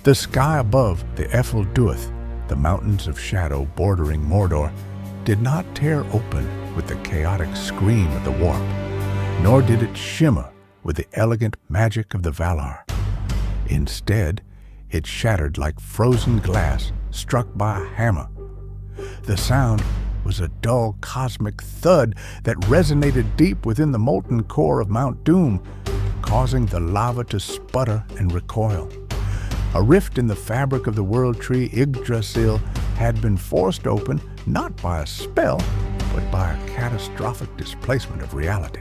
The sky above the Barad-dûr, the mountains of shadow bordering Mordor, did not tear open with the chaotic scream of the warp, nor did it shimmer with the elegant magic of the Valar. Instead, it shattered like frozen glass struck by a hammer. The sound was a dull cosmic thud that resonated deep within the molten core of Mount Doom, causing the lava to sputter and recoil. A rift in the fabric of the world tree Yggdrasil had been forced open not by a spell, but by a catastrophic displacement of reality.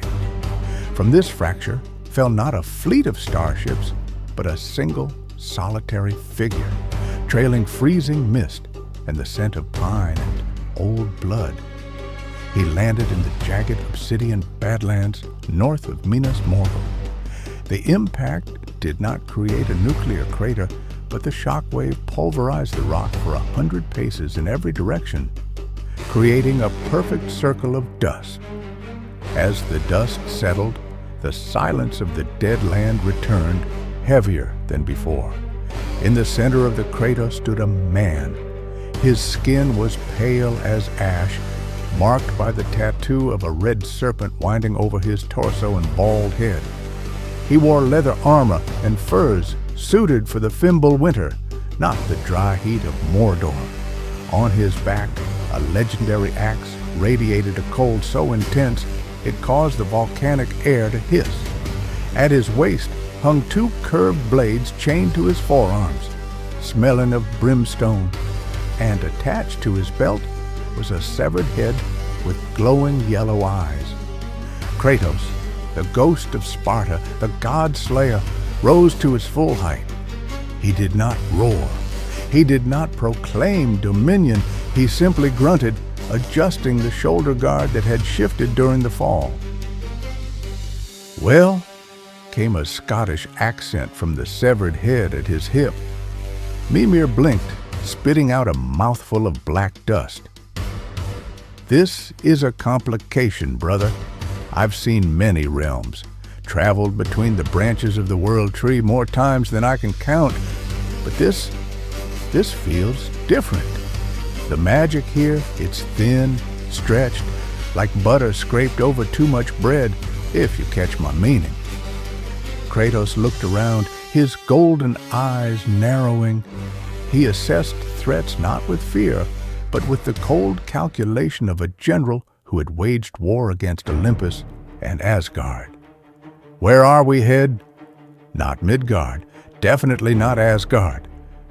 From this fracture fell not a fleet of starships, but a single solitary figure, trailing freezing mist and the scent of pine and old blood. He landed in the jagged obsidian badlands north of Minas Morgul. The impact did not create a nuclear crater, but the shockwave pulverized the rock for 100 paces in every direction, creating a perfect circle of dust. As the dust settled, the silence of the dead land returned, heavier than before. In the center of the crater stood a man. His skin was pale as ash, marked by the tattoo of a red serpent winding over his torso and bald head. He wore leather armor and furs suited for the Fimbul winter, not the dry heat of Mordor. On his back, a legendary axe radiated a cold so intense it caused the volcanic air to hiss. At his waist hung 2 curved blades chained to his forearms, smelling of brimstone, and attached to his belt was a severed head with glowing yellow eyes. Kratos, the Ghost of Sparta, the god slayer, rose to his full height. He did not roar. He did not proclaim dominion. He simply grunted, adjusting the shoulder guard that had shifted during the fall. "Well," came a Scottish accent from the severed head at his hip. Mimir blinked, spitting out a mouthful of black dust. "This is a complication, brother. I've seen many realms, traveled between the branches of the world tree more times than I can count, but this feels different. The magic here, it's thin, stretched, like butter scraped over too much bread, if you catch my meaning." Kratos looked around, his golden eyes narrowing. He assessed threats not with fear, but with the cold calculation of a general who had waged war against Olympus and Asgard. "Where are we head?" "Not Midgard, definitely not Asgard,"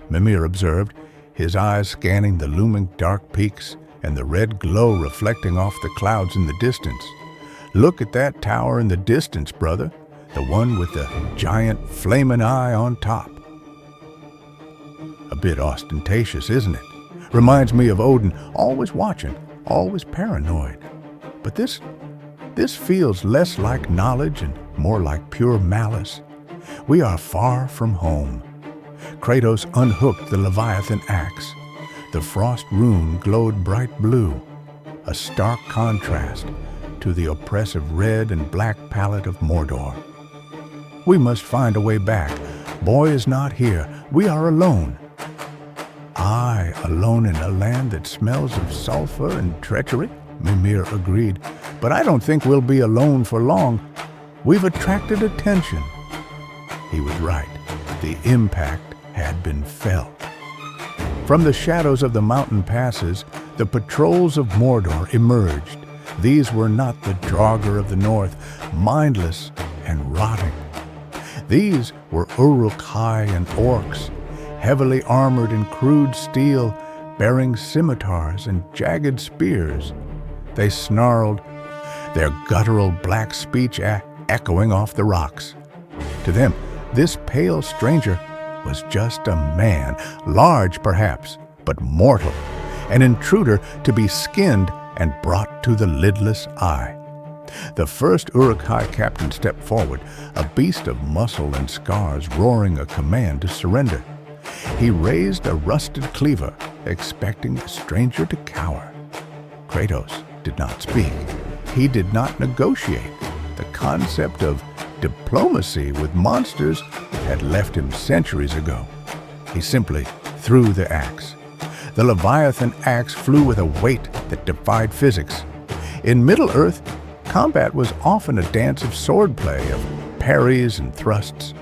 Mimir observed, his eyes scanning the looming dark peaks and the red glow reflecting off the clouds in the distance. "Look at that tower in the distance, brother, the one with the giant flaming eye on top." A bit ostentatious, isn't it? Reminds me of Odin, always watching, always paranoid. But this feels less like knowledge and more like pure malice. We are far from home. Kratos unhooked the Leviathan Axe. The frost rune glowed bright blue, a stark contrast to the oppressive red and black palette of Mordor. "We must find a way back. Boy is not here. We are alone." "Aye, alone in a land that smells of sulfur and treachery," Mimir agreed. "But I don't think we'll be alone for long. We've attracted attention." He was right. The impact had been felt. From the shadows of the mountain passes, the patrols of Mordor emerged. These were not the Draugr of the north, mindless and rotting. These were Uruk-hai and orcs, heavily armored in crude steel, bearing scimitars and jagged spears. They snarled, their guttural black speech echoing off the rocks. To them, this pale stranger was just a man, large perhaps, but mortal, an intruder to be skinned and brought to the lidless eye. The first Uruk-hai captain stepped forward, a beast of muscle and scars roaring a command to surrender. He raised a rusted cleaver, expecting the stranger to cower. Kratos did not speak. He did not negotiate. The concept of diplomacy with monsters had left him centuries ago. He simply threw the axe. The Leviathan axe flew with a weight that defied physics. In Middle-earth, combat was often a dance of swordplay, of parries and thrusts.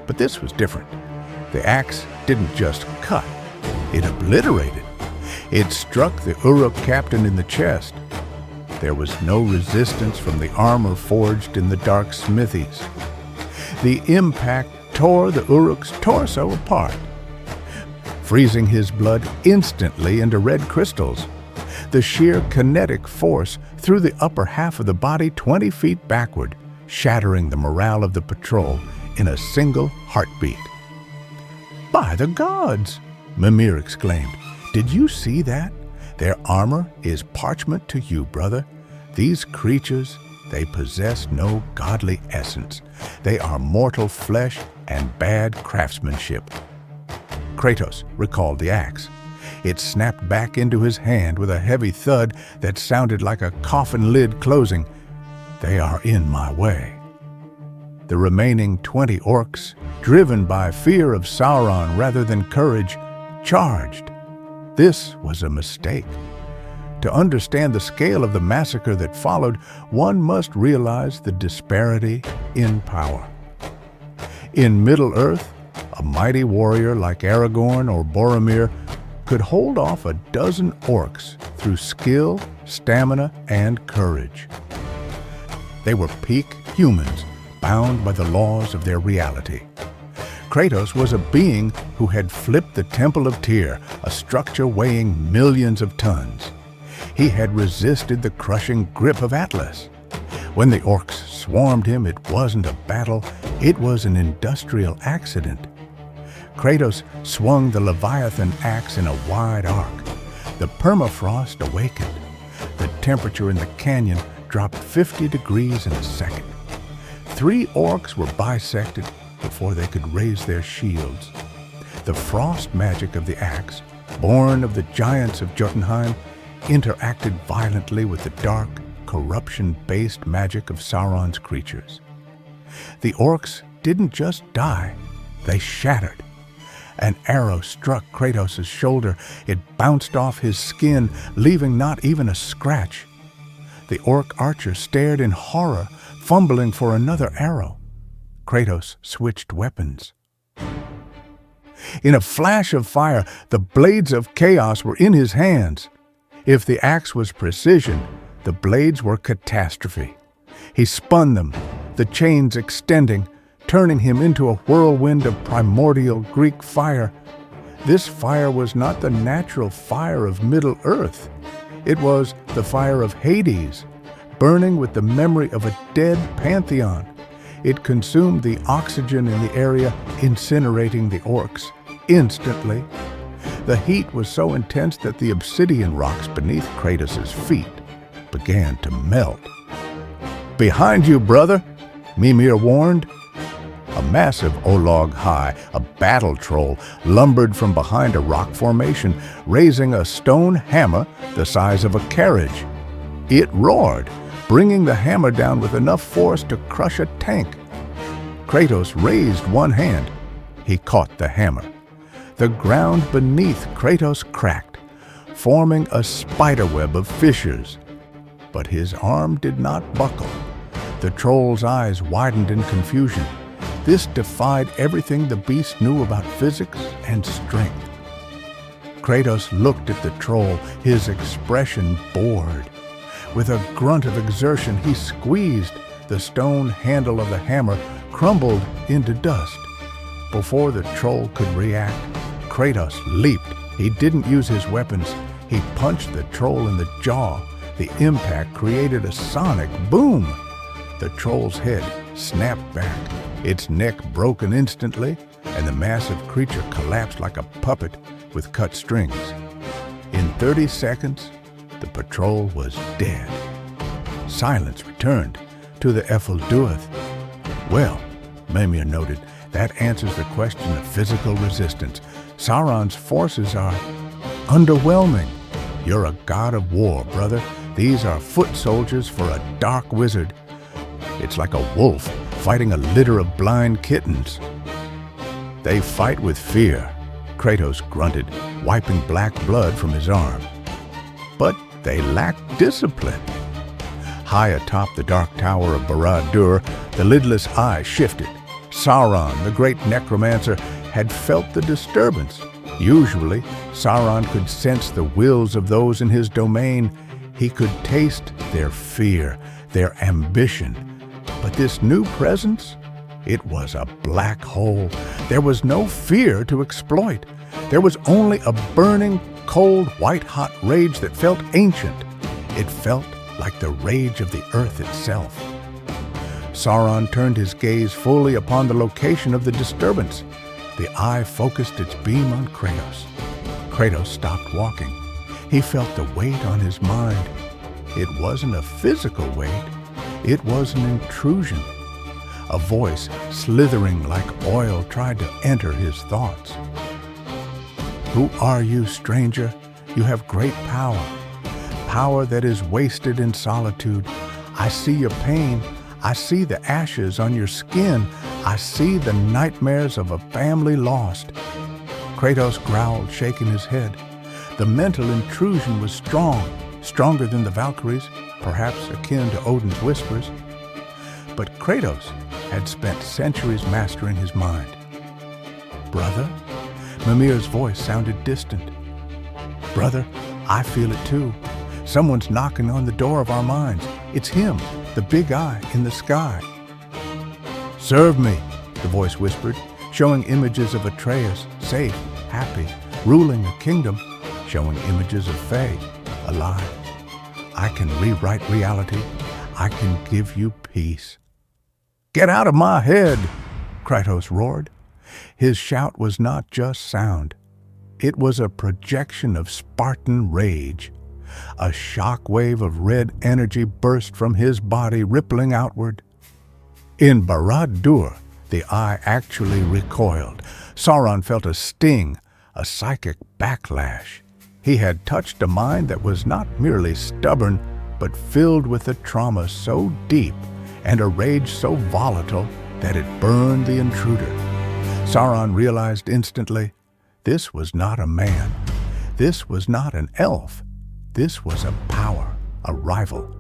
But this was different. The axe didn't just cut, it obliterated. It struck the Uruk captain in the chest. There was no resistance from the armor forged in the dark smithies. The impact tore the Uruk's torso apart, freezing his blood instantly into red crystals. The sheer kinetic force threw the upper half of the body 20 feet backward, shattering the morale of the patrol in a single heartbeat. "By the gods!" Mimir exclaimed. "Did you see that? Their armor is parchment to you, brother. These creatures, they possess no godly essence. They are mortal flesh and bad craftsmanship." Kratos recalled the axe. It snapped back into his hand with a heavy thud that sounded like a coffin lid closing. "They are in my way." The remaining 20 orcs, driven by fear of Sauron rather than courage, charged. This was a mistake. To understand the scale of the massacre that followed, one must realize the disparity in power. In Middle-earth, a mighty warrior like Aragorn or Boromir could hold off a dozen orcs through skill, stamina, and courage. They were peak humans, bound by the laws of their reality. Kratos was a being who had flipped the Temple of Tyr, a structure weighing millions of tons. He had resisted the crushing grip of Atlas. When the orcs swarmed him, it wasn't a battle, it was an industrial accident. Kratos swung the Leviathan axe in a wide arc. The permafrost awakened. The temperature in the canyon dropped 50 degrees in a second. 3 orcs were bisected before they could raise their shields. The frost magic of the axe, born of the giants of Jotunheim, interacted violently with the dark, corruption-based magic of Sauron's creatures. The orcs didn't just die, they shattered. An arrow struck Kratos' shoulder. It bounced off his skin, leaving not even a scratch. The orc archer stared in horror, fumbling for another arrow. Kratos switched weapons. In a flash of fire, the blades of chaos were in his hands. If the axe was precision, the blades were catastrophe. He spun them, the chains extending, turning him into a whirlwind of primordial Greek fire. This fire was not the natural fire of Middle-earth. It was the fire of Hades, burning with the memory of a dead pantheon. It consumed the oxygen in the area, incinerating the orcs instantly. The heat was so intense that the obsidian rocks beneath Kratos' feet began to melt. "Behind you, brother," Mimir warned. A massive Olog high, a battle troll, lumbered from behind a rock formation, raising a stone hammer the size of a carriage. It roared, bringing the hammer down with enough force to crush a tank. Kratos raised one hand. He caught the hammer. The ground beneath Kratos cracked, forming a spiderweb of fissures. But his arm did not buckle. The troll's eyes widened in confusion. This defied everything the beast knew about physics and strength. Kratos looked at the troll, his expression bored. With a grunt of exertion, he squeezed. The stone handle of the hammer crumbled into dust. Before the troll could react, Kratos leaped. He didn't use his weapons. He punched the troll in the jaw. The impact created a sonic boom. The troll's head snapped back, its neck broken instantly, and the massive creature collapsed like a puppet with cut strings. In 30 seconds, the patrol was dead. Silence returned to the Ephel-dûr. "Well," Mimir noted, "that answers the question of physical resistance. Sauron's forces are underwhelming. You're a god of war, brother. These are foot soldiers for a dark wizard. It's like a wolf fighting a litter of blind kittens. They fight with fear, Kratos grunted, wiping black blood from his arm. But they lacked discipline. High atop the dark tower of Barad-dûr, the lidless eye shifted. Sauron, the great necromancer, had felt the disturbance. Usually, Sauron could sense the wills of those in his domain. He could taste their fear, their ambition. But this new presence, it was a black hole. There was no fear to exploit. There was only a burning, cold, white-hot rage that felt ancient. It felt like the rage of the earth itself. Sauron turned his gaze fully upon the location of the disturbance. The eye focused its beam on Kratos. Kratos stopped walking. He felt the weight on his mind. It wasn't a physical weight. It was an intrusion. A voice, slithering like oil, tried to enter his thoughts. "Who are you, stranger? You have great power. Power that is wasted in solitude. I see your pain. I see the ashes on your skin. I see the nightmares of a family lost." Kratos growled, shaking his head. The mental intrusion was strong, stronger than the Valkyries, perhaps akin to Odin's whispers. But Kratos had spent centuries mastering his mind. "Brother?" Mimir's voice sounded distant. "Brother, I feel it too. Someone's knocking on the door of our minds. It's him, the big eye in the sky." "Serve me," the voice whispered, showing images of Atreus, safe, happy, ruling a kingdom, showing images of Faye, alive. "I can rewrite reality. I can give you peace." "Get out of my head!" Kratos roared. His shout was not just sound. It was a projection of Spartan rage. A shock wave of red energy burst from his body, rippling outward. In Barad-dûr, the eye actually recoiled. Sauron felt a sting, a psychic backlash. He had touched a mind that was not merely stubborn, but filled with a trauma so deep and a rage so volatile that it burned the intruder. Sauron realized instantly, this was not a man. This was not an elf. This was a power, a rival.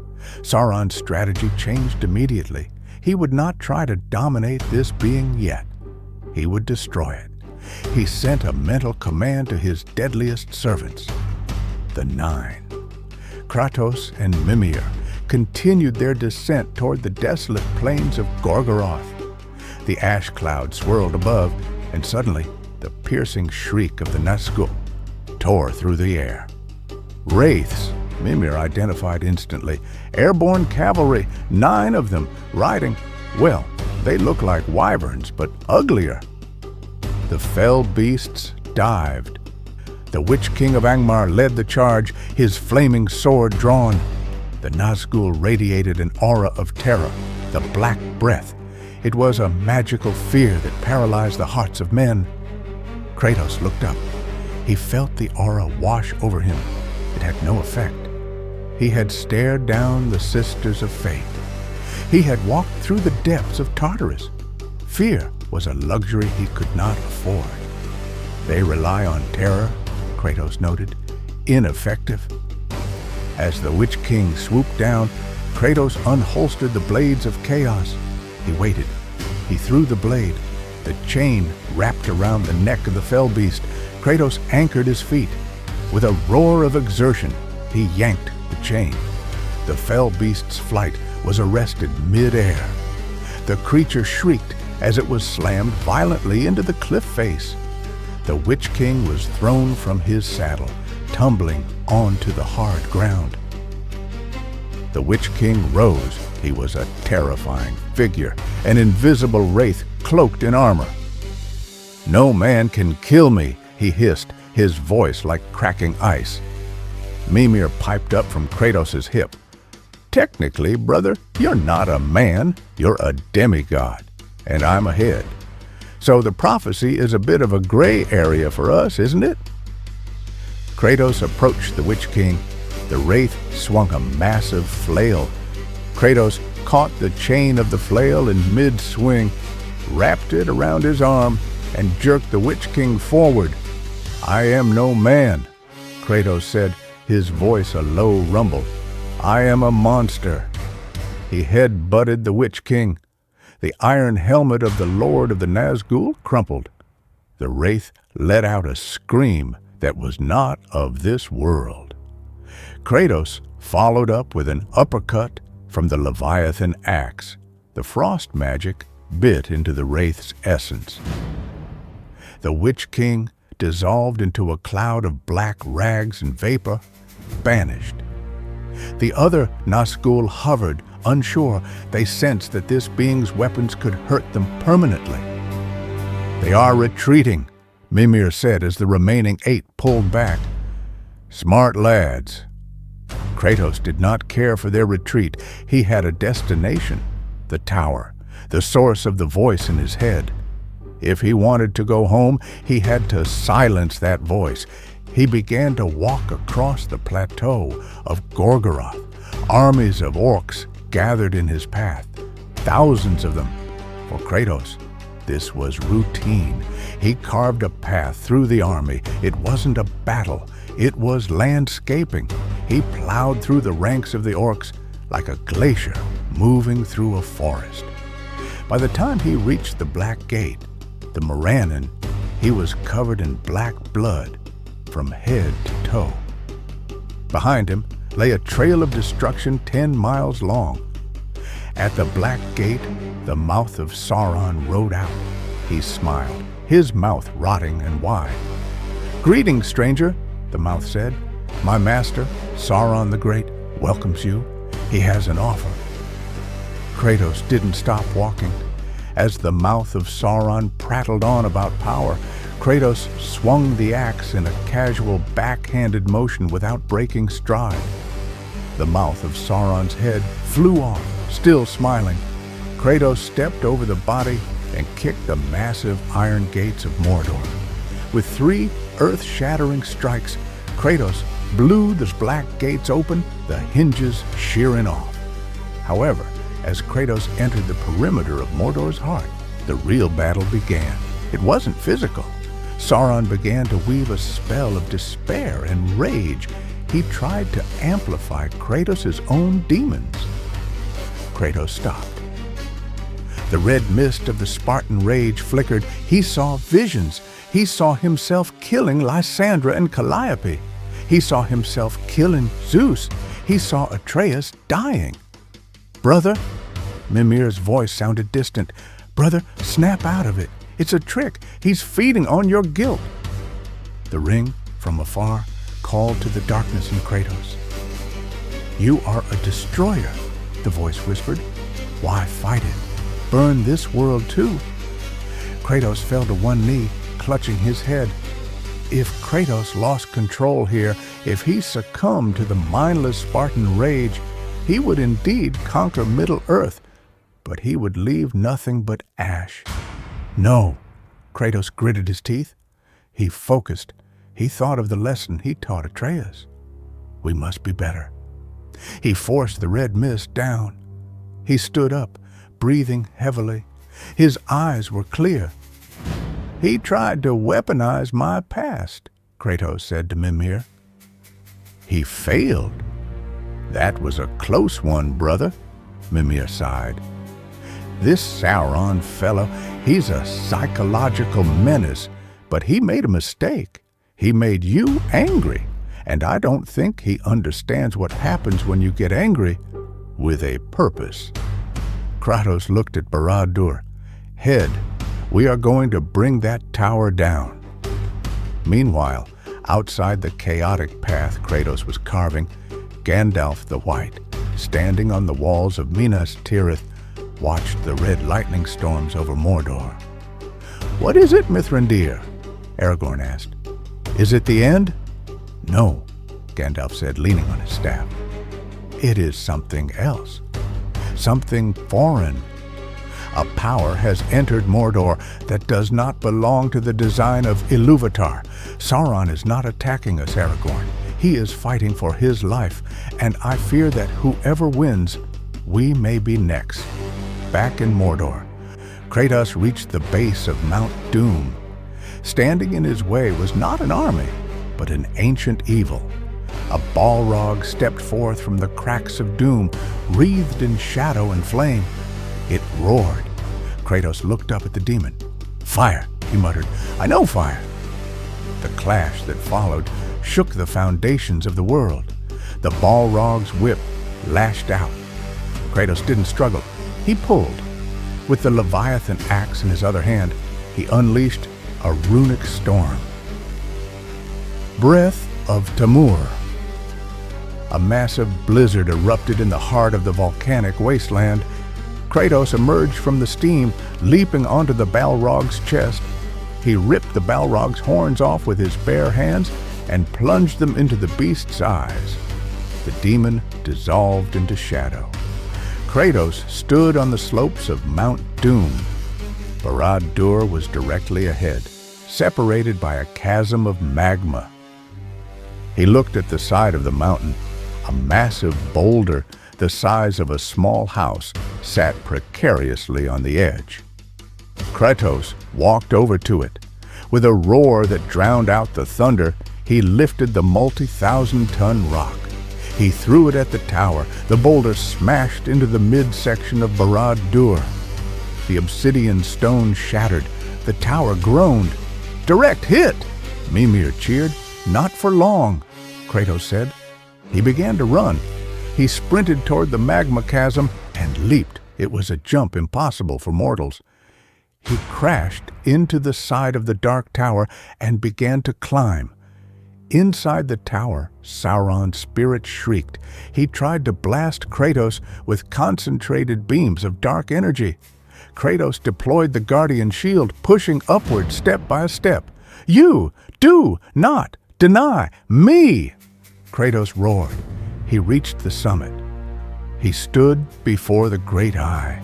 Sauron's strategy changed immediately. He would not try to dominate this being yet. He would destroy it. He sent a mental command to his deadliest servants, the Nine. Kratos and Mimir continued their descent toward the desolate plains of Gorgoroth. The ash cloud swirled above, and suddenly the piercing shriek of the Nazgûl tore through the air. Wraiths, Mimir identified instantly. Airborne cavalry, 9 of them, riding, well, they look like wyverns, but uglier. The fell beasts dived. The Witch King of Angmar led the charge, his flaming sword drawn. The Nazgûl radiated an aura of terror, the Black Breath. It was a magical fear that paralyzed the hearts of men. Kratos looked up. He felt the aura wash over him. It had no effect. He had stared down the Sisters of Fate. He had walked through the depths of Tartarus. Fear was a luxury he could not afford. They rely on terror, Kratos noted, ineffective. As the Witch King swooped down, Kratos unholstered the blades of chaos. He waited. He threw the blade. The chain wrapped around the neck of the fell beast. Kratos anchored his feet. With a roar of exertion, he yanked the chain. The fell beast's flight was arrested mid-air. The creature shrieked as it was slammed violently into the cliff face. The Witch King was thrown from his saddle, tumbling onto the hard ground. The Witch King rose. He was a terrifying figure, an invisible wraith cloaked in armor. "No man can kill me," he hissed, his voice like cracking ice. Mimir piped up from Kratos' hip. "Technically, brother, you're not a man, you're a demigod, and I'm ahead. So the prophecy is a bit of a gray area for us, isn't it?" Kratos approached the Witch King. The wraith swung a massive flail. Kratos caught the chain of the flail in mid-swing, wrapped it around his arm, and jerked the Witch King forward. "I am no man," Kratos said, his voice a low rumble. "I am a monster." He head-butted the Witch King. The iron helmet of the Lord of the Nazgûl crumpled. The wraith let out a scream that was not of this world. Kratos followed up with an uppercut from the Leviathan Axe. The frost magic bit into the wraith's essence. The Witch King dissolved into a cloud of black rags and vapor, vanished. The other Nazgûl hovered, unsure. They sensed that this being's weapons could hurt them permanently. "They are retreating," Mimir said as the remaining 8 pulled back. "Smart lads." Kratos did not care for their retreat. He had a destination, the tower, the source of the voice in his head. If he wanted to go home, he had to silence that voice. He began to walk across the plateau of Gorgoroth. Armies of orcs gathered in his path, thousands of them. For Kratos, this was routine. He carved a path through the army. It wasn't a battle. It was landscaping. He plowed through the ranks of the orcs like a glacier moving through a forest. By the time he reached the Black Gate, the Morannon, he was covered in black blood from head to toe. Behind him lay a trail of destruction 10 miles long. At the Black Gate, the mouth of Sauron rode out. He smiled, his mouth rotting and wide. "Greetings, stranger," the mouth said. "My master, Sauron the Great, welcomes you. He has an offer." Kratos didn't stop walking. As the mouth of Sauron prattled on about power, Kratos swung the axe in a casual backhanded motion without breaking stride. The mouth of Sauron's head flew off, still smiling. Kratos stepped over the body and kicked the massive iron gates of Mordor. With 3 earth-shattering strikes, Kratos blew the black gates open, the hinges shearing off. However, as Kratos entered the perimeter of Mordor's heart, the real battle began. It wasn't physical. Sauron began to weave a spell of despair and rage. He tried to amplify Kratos' own demons. Kratos stopped. The red mist of the Spartan rage flickered. He saw visions. He saw himself killing Lysandra and Calliope. He saw himself killing Zeus. He saw Atreus dying. "Brother," Mimir's voice sounded distant. "Brother, snap out of it. It's a trick. He's feeding on your guilt." The ring, from afar, called to the darkness in Kratos. "You are a destroyer," the voice whispered. "Why fight it? Burn this world too." Kratos fell to one knee, clutching his head. If Kratos lost control here, if he succumbed to the mindless Spartan rage, he would indeed conquer Middle-earth, but he would leave nothing but ash. No, Kratos gritted his teeth. He focused. He thought of the lesson he taught Atreus. We must be better. He forced the red mist down. He stood up, breathing heavily. His eyes were clear. "He tried to weaponize my past," Kratos said to Mimir. "He failed." "That was a close one, brother," Mimir sighed. "This Sauron fellow, he's a psychological menace, but he made a mistake. He made you angry, and I don't think he understands what happens when you get angry with a purpose." Kratos looked at Barad-dûr. "Head, we are going to bring that tower down." Meanwhile, outside the chaotic path Kratos was carving, Gandalf the White, standing on the walls of Minas Tirith, watched the red lightning storms over Mordor. "What is it, Mithrandir?" Aragorn asked. "Is it the end?" "No," Gandalf said, leaning on his staff. "It is something else. Something foreign. A power has entered Mordor that does not belong to the design of Ilúvatar. Sauron is not attacking us, Aragorn. He is fighting for his life, and I fear that whoever wins, we may be next." Back in Mordor, Kratos reached the base of Mount Doom. Standing in his way was not an army, but an ancient evil. A Balrog stepped forth from the cracks of doom, wreathed in shadow and flame. It roared. Kratos looked up at the demon. "Fire," he muttered. "I know fire." The clash that followed shook the foundations of the world. The Balrog's whip lashed out. Kratos didn't struggle. He pulled. With the Leviathan Axe in his other hand, he unleashed a runic storm. Breath of Tamur. A massive blizzard erupted in the heart of the volcanic wasteland. Kratos emerged from the steam, leaping onto the Balrog's chest. He ripped the Balrog's horns off with his bare hands and plunged them into the beast's eyes. The demon dissolved into shadow. Kratos stood on the slopes of Mount Doom. Barad-dûr was directly ahead, separated by a chasm of magma. He looked at the side of the mountain. A massive boulder, the size of a small house, sat precariously on the edge. Kratos walked over to it. With a roar that drowned out the thunder, he lifted the multi-thousand-ton rock. He threw it at the tower. The boulder smashed into the midsection of Barad-dûr. The obsidian stone shattered. The tower groaned. "Direct hit!" Mimir cheered. "Not for long," Kratos said. He began to run. He sprinted toward the magma chasm and leaped. It was a jump impossible for mortals. He crashed into the side of the dark tower and began to climb. Inside the tower, Sauron's spirit shrieked. He tried to blast Kratos with concentrated beams of dark energy. Kratos deployed the guardian shield, pushing upward step by step. "You do not deny me!" Kratos roared. He reached the summit. He stood before the great eye.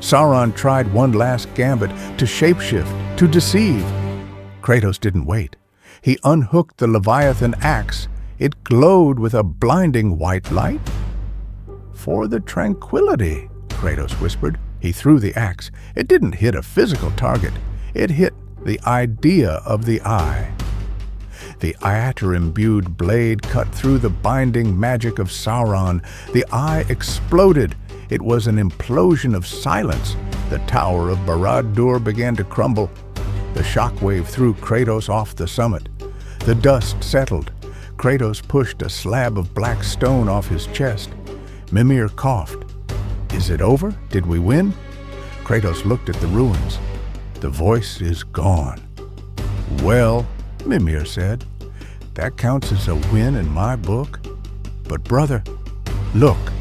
Sauron tried one last gambit to shapeshift, to deceive. Kratos didn't wait. He unhooked the Leviathan Axe. It glowed with a blinding white light. "For the tranquility," Kratos whispered. He threw the axe. It didn't hit a physical target. It hit the idea of the eye. The Aether-imbued blade cut through the binding magic of Sauron. The eye exploded. It was an implosion of silence. The tower of Barad-dûr began to crumble. The shockwave threw Kratos off the summit. The dust settled. Kratos pushed a slab of black stone off his chest. Mimir coughed. "Is it over? Did we win?" Kratos looked at the ruins. "The voice is gone." "Well," Mimir said, "that counts as a win in my book. But brother, look."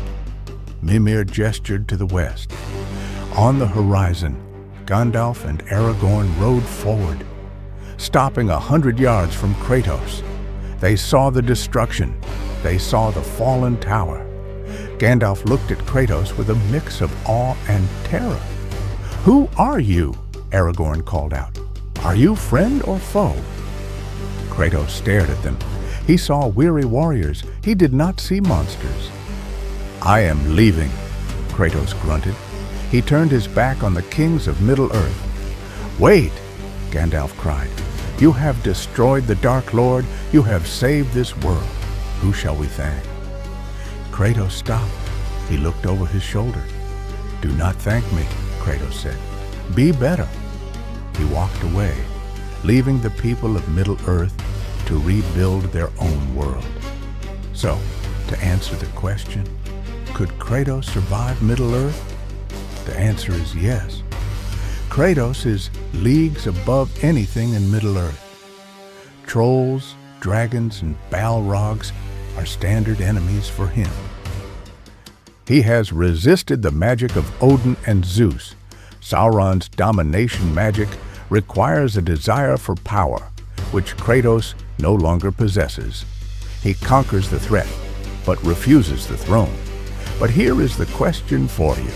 Mimir gestured to the west. On the horizon, Gandalf and Aragorn rode forward, stopping 100 yards from Kratos. They saw the destruction. They saw the fallen tower. Gandalf looked at Kratos with a mix of awe and terror. "Who are you?" Aragorn called out. "Are you friend or foe?" Kratos stared at them. He saw weary warriors. He did not see monsters. "I am leaving," Kratos grunted. He turned his back on the kings of Middle-earth. "Wait!" Gandalf cried. "You have destroyed the Dark Lord. You have saved this world. Who shall we thank?" Kratos stopped. He looked over his shoulder. "Do not thank me," Kratos said. "Be better." He walked away, leaving the people of Middle-earth to rebuild their own world. So, to answer the question, could Kratos survive Middle-earth? The answer is yes. Kratos is leagues above anything in Middle-earth. Trolls, dragons, and Balrogs are standard enemies for him. He has resisted the magic of Odin and Zeus. Sauron's domination magic requires a desire for power, which Kratos no longer possesses. He conquers the threat, but refuses the throne. But here is the question for you.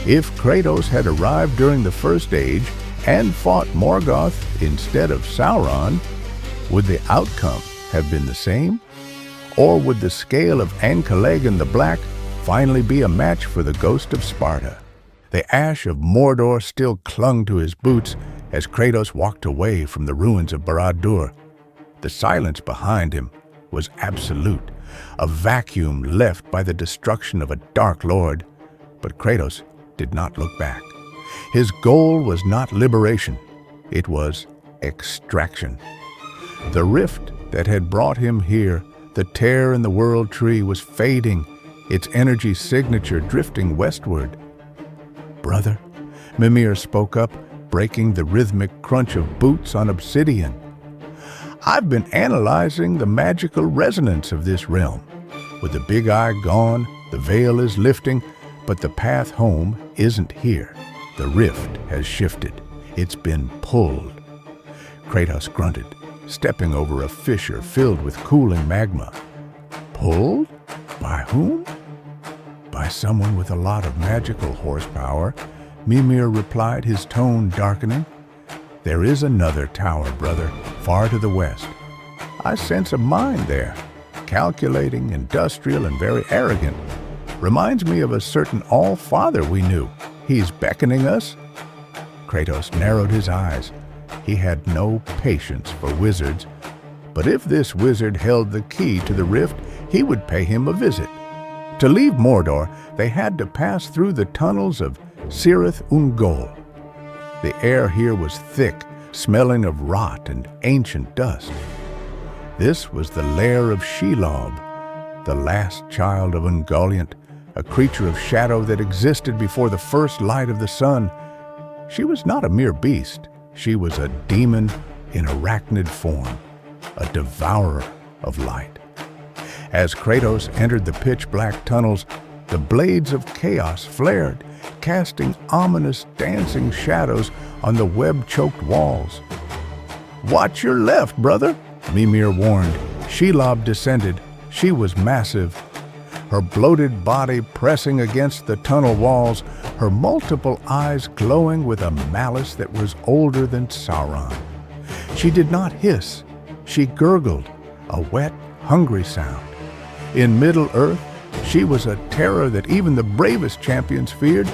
If Kratos had arrived during the First Age and fought Morgoth instead of Sauron, would the outcome have been the same? Or would the scale of Ankh-Legan the Black finally be a match for the Ghost of Sparta? The ash of Mordor still clung to his boots as Kratos walked away from the ruins of Barad-dûr. The silence behind him was absolute, a vacuum left by the destruction of a dark lord. But Kratos did not look back. His goal was not liberation, it was extraction. The rift that had brought him here, the tear in the world tree, was fading, its energy signature drifting westward. "Brother," Mimir spoke up, breaking the rhythmic crunch of boots on obsidian. "I've been analyzing the magical resonance of this realm. With the big eye gone, the veil is lifting, but the path home isn't here. The rift has shifted. It's been pulled." Kratos grunted, stepping over a fissure filled with cooling magma. "Pulled? By whom?" "By someone with a lot of magical horsepower," Mimir replied, his tone darkening. "There is another tower, brother, far to the west. I sense a mind there, calculating, industrial, and very arrogant. Reminds me of a certain All-Father we knew. He's beckoning us." Kratos narrowed his eyes. He had no patience for wizards, but if this wizard held the key to the rift, he would pay him a visit. To leave Mordor, they had to pass through the tunnels of Cirith Ungol. The air here was thick, smelling of rot and ancient dust. This was the lair of Shelob, the last child of Ungoliant, a creature of shadow that existed before the first light of the sun. She was not a mere beast. She was a demon in arachnid form, a devourer of light. As Kratos entered the pitch-black tunnels, the blades of chaos flared, casting ominous dancing shadows on the web-choked walls. "Watch your left, brother," Mimir warned. Shelob descended. She was massive, her bloated body pressing against the tunnel walls, her multiple eyes glowing with a malice that was older than Sauron. She did not hiss. She gurgled, a wet, hungry sound. In Middle-earth, she was a terror that even the bravest champions feared.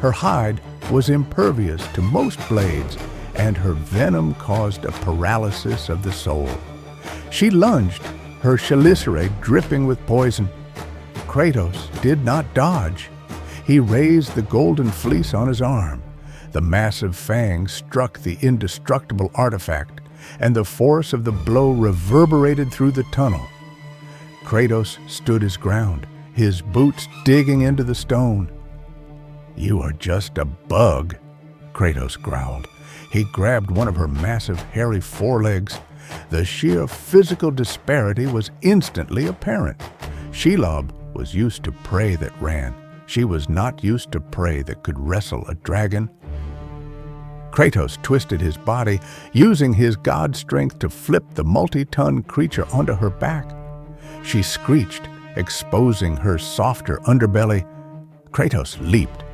Her hide was impervious to most blades, and her venom caused a paralysis of the soul. She lunged, her chelicerae dripping with poison. Kratos did not dodge. He raised the golden fleece on his arm. The massive fangs struck the indestructible artifact, and the force of the blow reverberated through the tunnel. Kratos stood his ground, his boots digging into the stone. "You are just a bug," Kratos growled. He grabbed one of her massive, hairy forelegs. The sheer physical disparity was instantly apparent. Shelob was used to prey that ran. She was not used to prey that could wrestle a dragon. Kratos twisted his body, using his god strength to flip the multi-ton creature onto her back. She screeched, exposing her softer underbelly. Kratos leaped.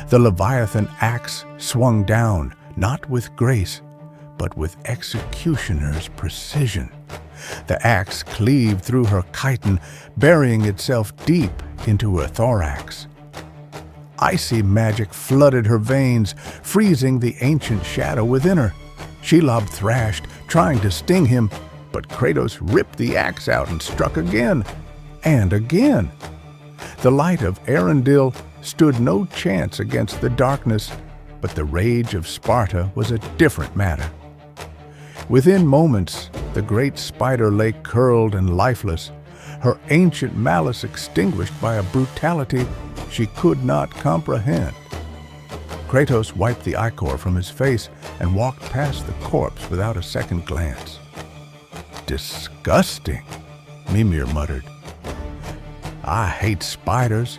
The Leviathan Axe swung down, not with grace, but with executioner's precision. The axe cleaved through her chitin, burying itself deep into her thorax. Icy magic flooded her veins, freezing the ancient shadow within her. Shelob thrashed, trying to sting him, but Kratos ripped the axe out and struck again, and again. The light of Arendil stood no chance against the darkness, but the rage of Sparta was a different matter. Within moments, the great spider lay curled and lifeless, her ancient malice extinguished by a brutality she could not comprehend. Kratos wiped the ichor from his face and walked past the corpse without a second glance. "Disgusting," Mimir muttered. "I hate spiders."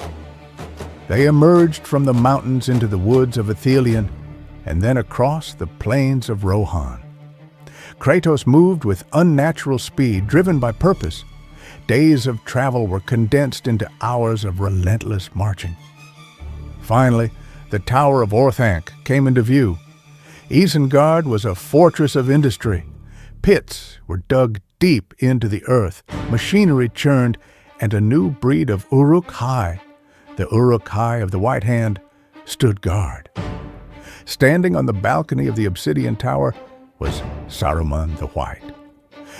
They emerged from the mountains into the woods of Ithilien, and then across the plains of Rohan. Kratos moved with unnatural speed, driven by purpose. Days of travel were condensed into hours of relentless marching. Finally, the Tower of Orthanc came into view. Isengard was a fortress of industry. Pits were dug deep into the earth, machinery churned, and a new breed of Uruk-hai, the Uruk-hai of the White Hand, stood guard. Standing on the balcony of the obsidian tower was Saruman the White.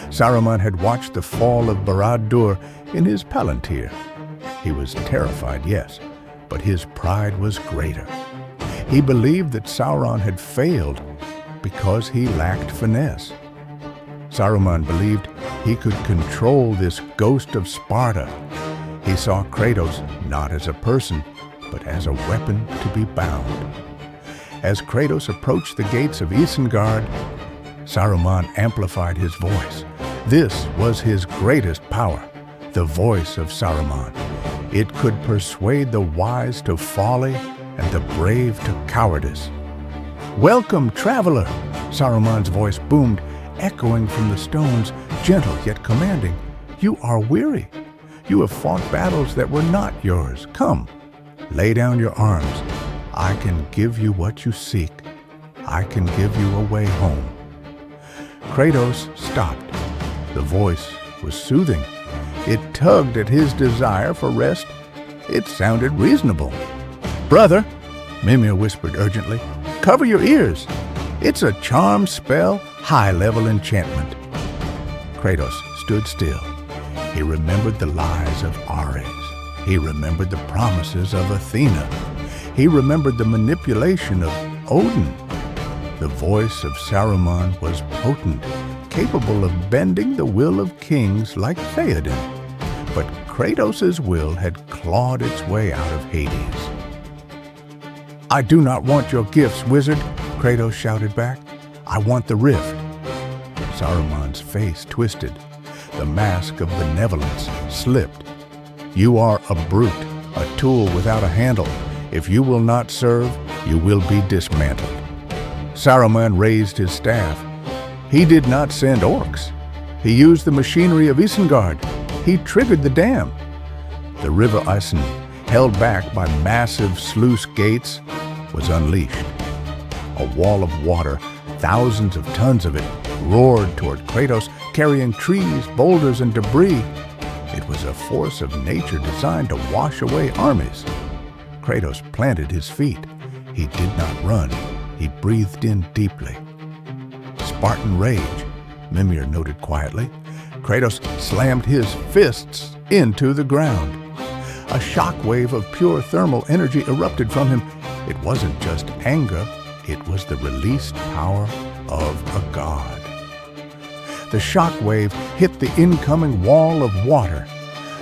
Saruman had watched the fall of Barad-dûr in his palantir. He was terrified, yes, but his pride was greater. He believed that Sauron had failed because he lacked finesse. Saruman believed he could control this Ghost of Sparta. He saw Kratos not as a person, but as a weapon to be bound. As Kratos approached the gates of Isengard, Saruman amplified his voice. This was his greatest power, the voice of Saruman. It could persuade the wise to folly and the brave to cowardice. "Welcome, traveler!" Saruman's voice boomed, echoing from the stones, gentle yet commanding. "You are weary. You have fought battles that were not yours. Come, lay down your arms. I can give you what you seek. I can give you a way home." Kratos stopped. The voice was soothing. It tugged at his desire for rest. It sounded reasonable. "Brother," Mimir whispered urgently, "cover your ears. It's a charm spell, high-level enchantment." Kratos stood still. He remembered the lies of Ares. He remembered the promises of Athena. He remembered the manipulation of Odin. The voice of Saruman was potent, capable of bending the will of kings like Theoden. But Kratos' will had clawed its way out of Hades. "I do not want your gifts, wizard," Kratos shouted back. "I want the rift." Saruman's face twisted. The mask of benevolence slipped. "You are a brute, a tool without a handle. If you will not serve, you will be dismantled." Saruman raised his staff. He did not send orcs. He used the machinery of Isengard. He triggered the dam. The river Isen, held back by massive sluice gates, was unleashed. A wall of water, thousands of tons of it, roared toward Kratos, carrying trees, boulders, and debris. It was a force of nature designed to wash away armies. Kratos planted his feet. He did not run. He breathed in deeply. "Spartan rage," Mimir noted quietly. Kratos slammed his fists into the ground. A shockwave of pure thermal energy erupted from him. It wasn't just anger, it was the released power of a god. The shockwave hit the incoming wall of water.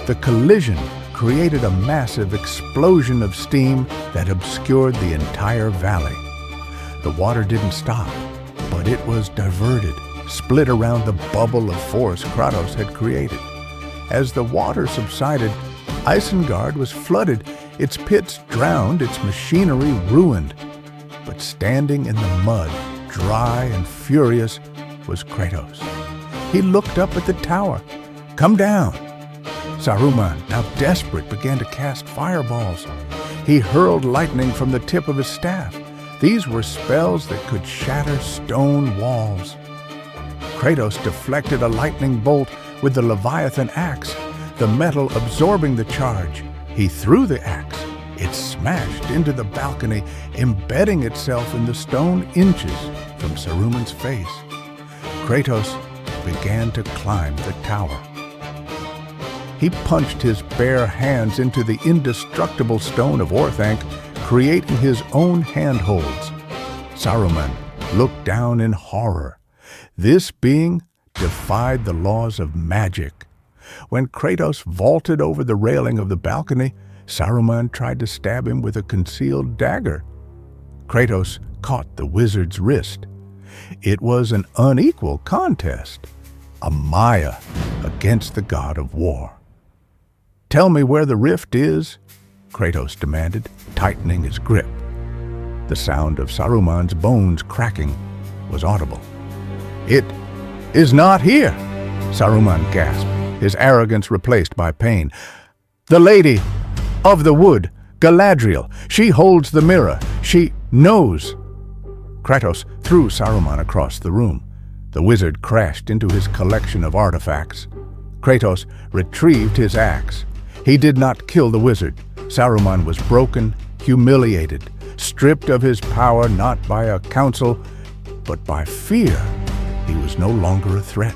The collision created a massive explosion of steam that obscured the entire valley. The water didn't stop, but it was diverted, split around the bubble of force Kratos had created. As the water subsided, Isengard was flooded, its pits drowned, its machinery ruined. But standing in the mud, dry and furious, was Kratos. He looked up at the tower. "Come down!" Saruman, now desperate, began to cast fireballs. He hurled lightning from the tip of his staff. These were spells that could shatter stone walls. Kratos deflected a lightning bolt with the Leviathan Axe, the metal absorbing the charge. He threw the axe. It smashed into the balcony, embedding itself in the stone inches from Saruman's face. Kratos began to climb the tower. He punched his bare hands into the indestructible stone of Orthanc, creating his own handholds. Saruman looked down in horror. This being defied the laws of magic. When Kratos vaulted over the railing of the balcony, Saruman tried to stab him with a concealed dagger. Kratos caught the wizard's wrist. It was an unequal contest, a Maya against the god of war. "Tell me where the rift is," Kratos demanded, tightening his grip. The sound of Saruman's bones cracking was audible. "It is not here," Saruman gasped, his arrogance replaced by pain. "The lady of the wood, Galadriel, she holds the mirror. She knows." Kratos threw Saruman across the room. The wizard crashed into his collection of artifacts. Kratos retrieved his axe. He did not kill the wizard. Saruman was broken, humiliated, stripped of his power not by a council, but by fear. He was no longer a threat.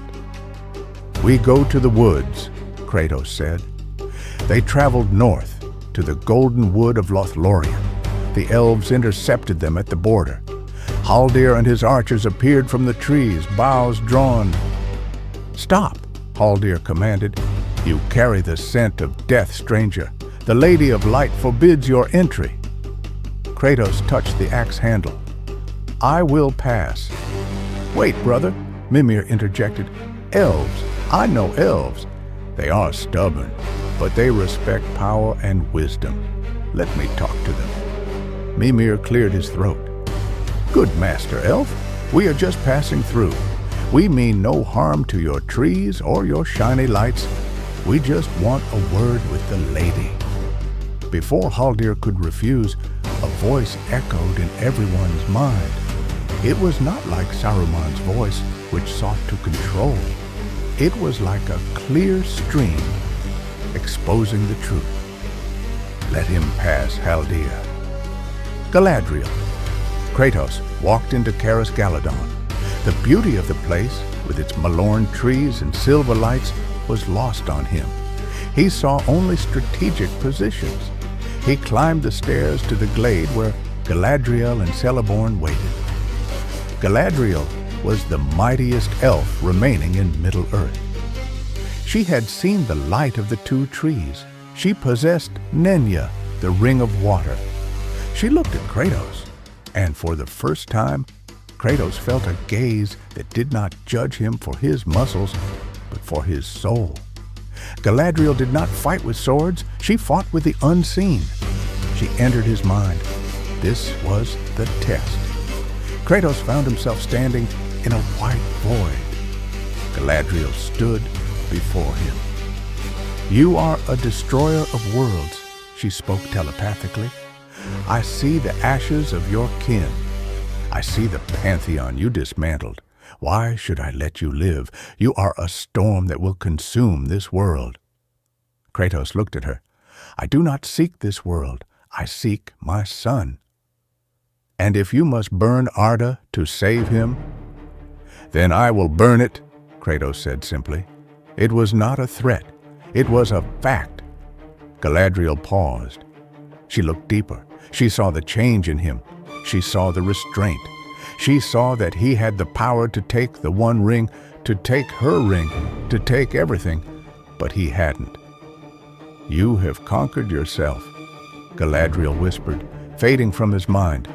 "We go to the woods," Kratos said. They traveled north to the golden wood of Lothlorien. The elves intercepted them at the border. Haldir and his archers appeared from the trees, bows drawn. "Stop," Haldir commanded. "You carry the scent of death, stranger. The Lady of Light forbids your entry." Kratos touched the axe handle. "I will pass." "Wait, brother," Mimir interjected. "Elves. I know elves. They are stubborn, but they respect power and wisdom. Let me talk to them." Mimir cleared his throat. "Good Master Elf, we are just passing through. We mean no harm to your trees or your shiny lights. We just want a word with the lady." Before Haldir could refuse, a voice echoed in everyone's mind. It was not like Saruman's voice, which sought to control. It was like a clear stream, exposing the truth. "Let him pass, Haldir." Galadriel. Kratos walked into Caras Galadon. The beauty of the place, with its malorn trees and silver lights, was lost on him. He saw only strategic positions. He climbed the stairs to the glade where Galadriel and Celeborn waited. Galadriel was the mightiest elf remaining in Middle-earth. She had seen the light of the two trees. She possessed Nenya, the ring of water. She looked at Kratos, and for the first time, Kratos felt a gaze that did not judge him for his muscles, but for his soul. Galadriel did not fight with swords. She fought with the unseen. She entered his mind. This was the test. Kratos found himself standing in a white void. Galadriel stood before him. "You are a destroyer of worlds," she spoke telepathically. "I see the ashes of your kin. I see the pantheon you dismantled. Why should I let you live? You are a storm that will consume this world." Kratos looked at her. "I do not seek this world. I seek my son." "And if you must burn Arda to save him?" "Then I will burn it," Kratos said simply. It was not a threat. It was a fact. Galadriel paused. She looked deeper. She saw the change in him. She saw the restraint. She saw that he had the power to take the One Ring, to take her ring, to take everything, but he hadn't. "You have conquered yourself," Galadriel whispered, fading from his mind.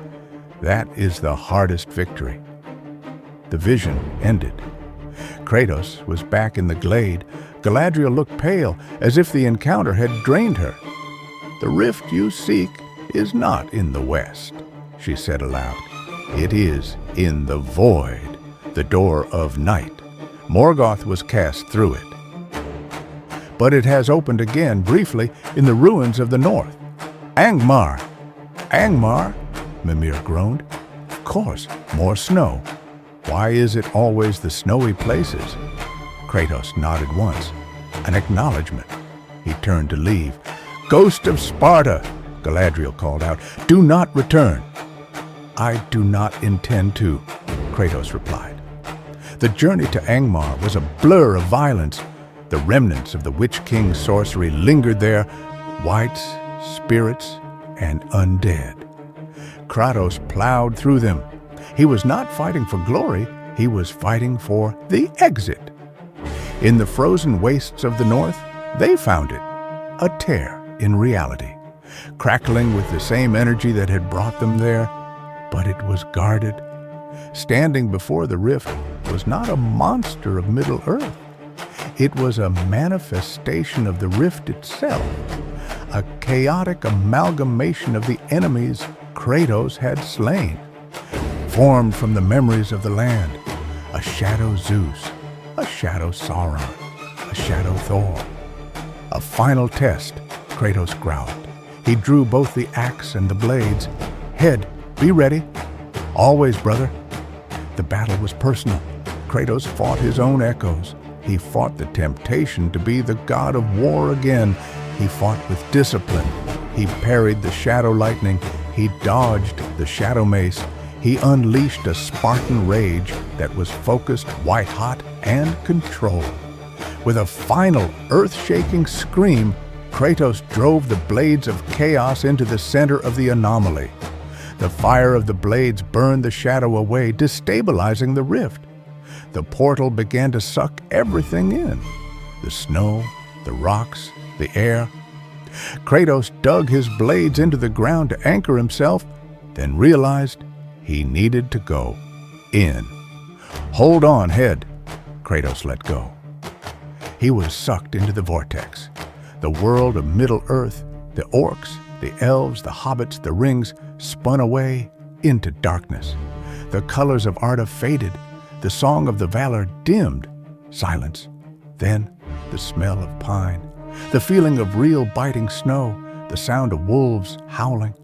"That is the hardest victory." The vision ended. Kratos was back in the glade. Galadriel looked pale, as if the encounter had drained her. "The rift you seek is not in the west," she said aloud. "It is in the void, the door of night. Morgoth was cast through it. But it has opened again, briefly, in the ruins of the north." "Angmar!" "Angmar?" Mimir groaned. "Of course, more snow. Why is it always the snowy places?" Kratos nodded once, an acknowledgement. He turned to leave. "Ghost of Sparta!" Galadriel called out. "Do not return." "I do not intend to," Kratos replied. The journey to Angmar was a blur of violence. The remnants of the Witch King's sorcery lingered there, wights, spirits, and undead. Kratos plowed through them. He was not fighting for glory, he was fighting for the exit. In the frozen wastes of the north, they found it, a tear in reality, crackling with the same energy that had brought them there, but it was guarded. Standing before the rift was not a monster of Middle-earth. It was a manifestation of the rift itself, a chaotic amalgamation of the enemies Kratos had slain, formed from the memories of the land, a shadow Zeus, a shadow Sauron, a shadow Thor. A final test, Kratos growled. He drew both the axe and the blades. "Head, be ready." "Always, brother." The battle was personal. Kratos fought his own echoes. He fought the temptation to be the god of war again. He fought with discipline. He parried the shadow lightning. He dodged the shadow mace. He unleashed a Spartan rage that was focused, white-hot, and controlled. With a final earth-shaking scream, Kratos drove the blades of chaos into the center of the anomaly. The fire of the blades burned the shadow away, destabilizing the rift. The portal began to suck everything in: the snow, the rocks, the air. Kratos dug his blades into the ground to anchor himself, then realized he needed to go in. "Hold on, head." Kratos let go. He was sucked into the vortex. The world of Middle-earth, the orcs, the elves, the hobbits, the rings, spun away into darkness. The colors of Arda faded. The song of the Valor dimmed. Silence. Then the smell of pine. The feeling of real biting snow. The sound of wolves howling.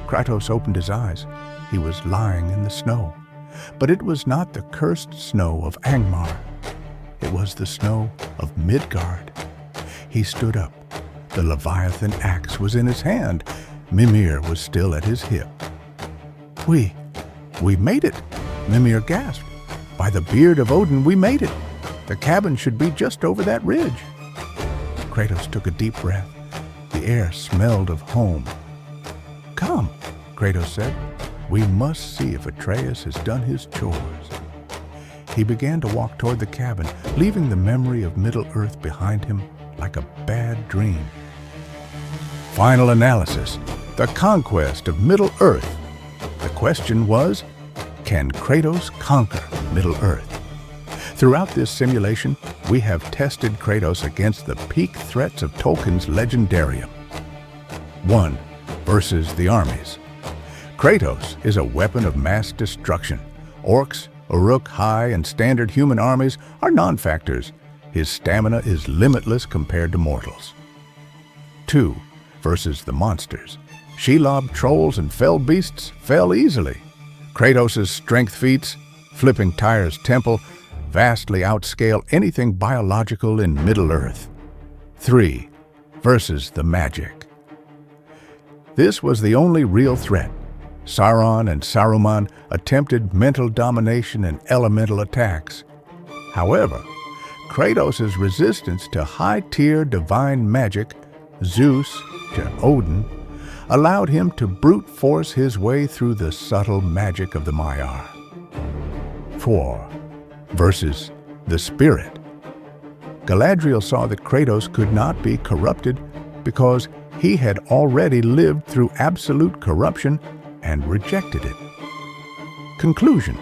Kratos opened his eyes. He was lying in the snow. But it was not the cursed snow of Angmar. It was the snow of Midgard. He stood up. The Leviathan Axe was in his hand. Mimir was still at his hip. We made it," Mimir gasped. "By the beard of Odin, we made it. The cabin should be just over that ridge." Kratos took a deep breath. The air smelled of home. "Come," Kratos said. "We must see if Atreus has done his chores." He began to walk toward the cabin, leaving the memory of Middle-earth behind him like a bad dream. Final analysis: the conquest of Middle-earth. The question was, can Kratos conquer Middle-earth? Throughout this simulation, we have tested Kratos against the peak threats of Tolkien's legendarium. 1. Versus the armies. Kratos is a weapon of mass destruction. Orcs, Uruk-hai, and standard human armies are non-factors. His stamina is limitless compared to mortals. 2. Versus the monsters. Shelob, trolls, and fell beasts fell easily. Kratos' strength feats, flipping Tyr's temple, vastly outscale anything biological in Middle-earth. 3. Versus the magic. This was the only real threat. Sauron and Saruman attempted mental domination and elemental attacks. However, Kratos' resistance to high-tier divine magic, Zeus to Odin, allowed him to brute force his way through the subtle magic of the Maiar. 4. Versus the spirit. Galadriel saw that Kratos could not be corrupted because he had already lived through absolute corruption and rejected it. Conclusion: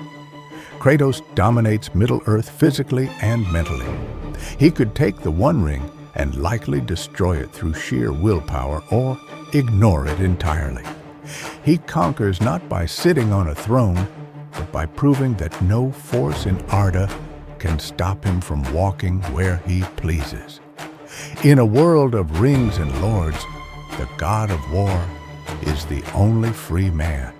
Kratos dominates Middle-earth physically and mentally. He could take the One Ring and likely destroy it through sheer willpower or ignore it entirely. He conquers not by sitting on a throne, but by proving that no force in Arda can stop him from walking where he pleases. In a world of rings and lords, the god of war is the only free man.